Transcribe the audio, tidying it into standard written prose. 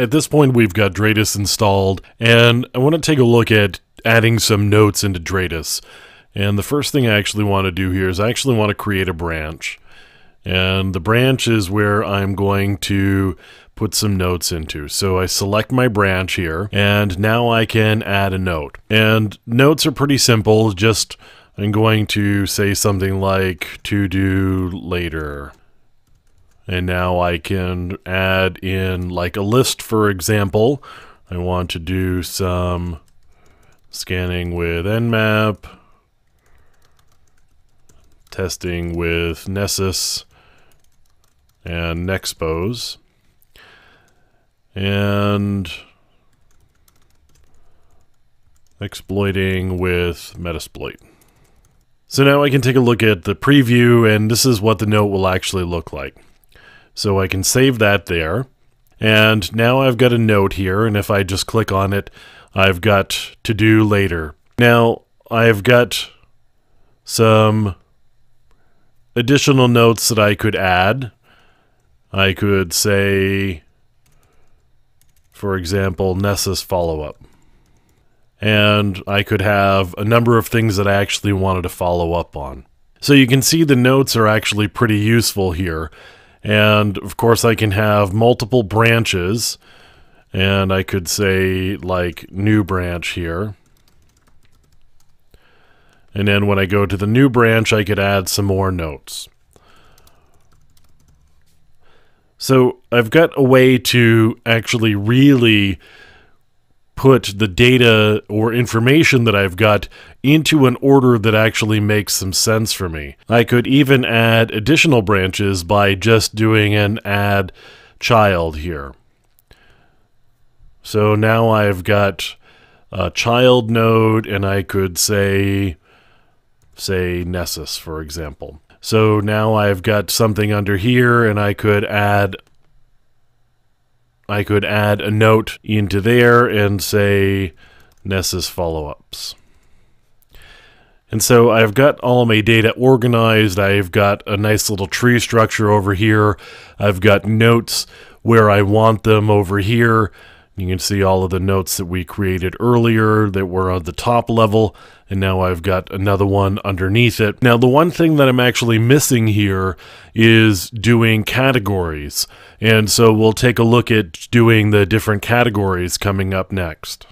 at this point we've got Dratus installed, and I want to take a look at adding some notes into Dratus. And the first thing I actually want to do here is I actually want to create a branch. And the branch is where I'm going to put some notes into. So I select my branch here, and now I can add a note. And notes are pretty simple, just I'm going to say something like to do later. And now I can add in like a list, for example. I want to do some scanning with Nmap, testing with Nessus and Nexpose, and exploiting with Metasploit. So now I can take a look at the preview, and this is what the note will actually look like. So I can save that there, and now I've got a note here, and if I just click on it, I've got to do later. Now I've got some additional notes that I could add. I could say, for example, Nessus follow-up. And I could have a number of things that I actually wanted to follow up on. So you can see the notes are actually pretty useful here. And of course I can have multiple branches, and I could say like new branch here. And then when I go to the new branch, I could add some more notes. So I've got a way to actually really put the data or information that I've got into an order that actually makes some sense for me. I could even add additional branches by just doing an add child here. So now I've got a child node, and I could say Nessus, for example. So now I've got something under here, and I could add a note into there and say Nessus follow-ups. And so I've got all of my data organized. I've got a nice little tree structure over here. I've got notes where I want them over here. You can see all of the notes that we created earlier that were on the top level, and now I've got another one underneath it. Now, the one thing that I'm actually missing here is doing categories, and so we'll take a look at doing the different categories coming up next.